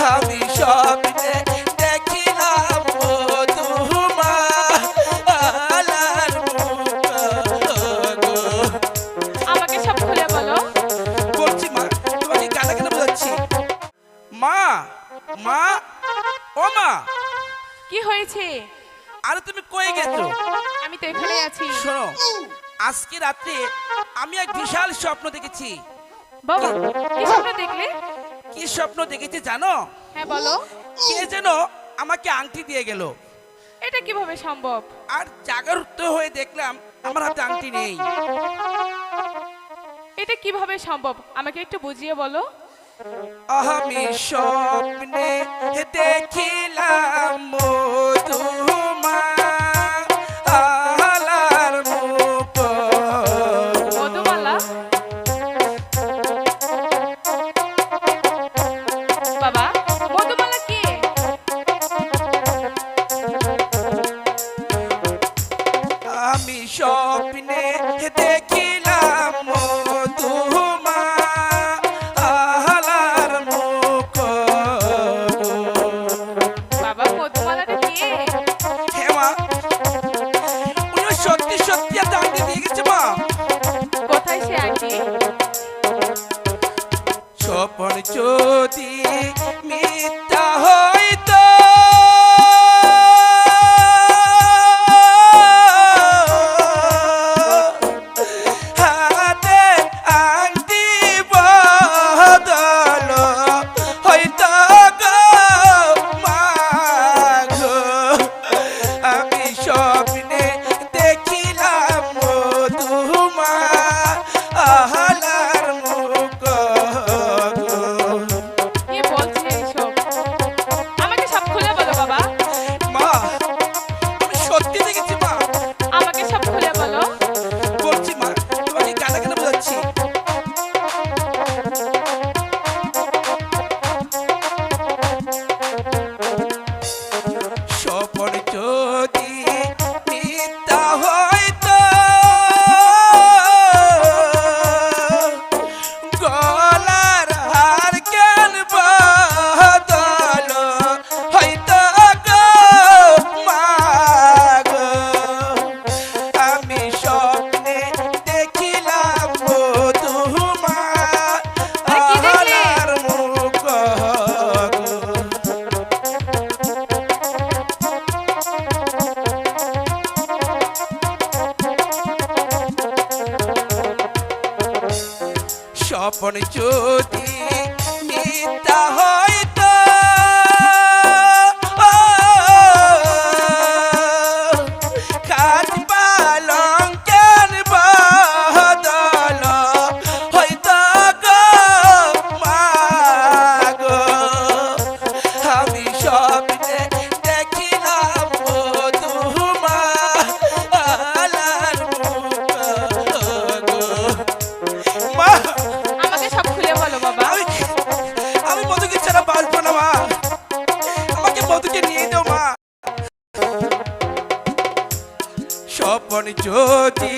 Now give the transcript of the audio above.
আমি স্বপ্নে দেখিলাম মধুমালার মুখ গো। আমাকে সব খুলে বলো। বলছি মা, তোমাকে গালা কেন বোঝাচ্ছি? মা, মা, ও মা, কি হয়েছে? আরে তুমি কই গেছো? আমি তো এখানে আছি। শোনো, আজকে রাত্রে আমি এক বিশাল স্বপ্ন দেখেছি। বাবা, কি স্বপ্ন দেখলে? কি স্বপ্ন দেখেছি জানো? হ্যাঁ বলো। কে যেন আমাকে আংটি দিয়ে গেল, এটা কিভাবে সম্ভব? আর জাগ্রত হয়ে দেখলাম আমার হাতে আংটি নেই। এটা কিভাবে সম্ভব আমাকে একটু বুঝিয়ে বলো। আমি স্বপ্নে দেখিলাম মধুমালার মুখ। মধুমালা? বাবা, মধুমালা কে? আমি স্বপ্নে দেখিলাম মধুমালার মুখ। বাবা, মধুমালাটা কে? হ্যাঁ মা, উনি সত্যি সত্যি এত আংটি দিয়ে গেছে মা। কোথায় সে আংটি? স্বপ্ন যদি মিথ্যা হইতো হাতে আংটি বদল হইতো গো মা গো। আমি স্বপ্নে দেখিলাম মধুমালার মুখ গো। কে বলছে এসব? আমাকে সব খুলে বলো বাবা। মা, আমি সত্যি দেখেছি মা। আমাকে সব খুলে বলো। বলছি মা, তোমাকে গালা কেন বোঝাচ্ছি? স্বপ্ন যদি মিথ্যা হইতো গলার হার কেন বদল হইতো গো মা গো। আমি স্বপ্নে দেখিলাম মধুমালার মুখ গো। স্বপ্ন যদি মিথ্যা হইতো খাট পালঙ্কের বদল হইতো গো মা গো। আমি স্বপ্নে দেখিলাম মধুমালার মুখ গো। মা, আমাকে সব খুলে বলো বাবা। আমি মধুকে ছাড়া বাঁচবো না মা। আমাকে মধুকে নিয়ে দাও মা। স্বপ্ন যদি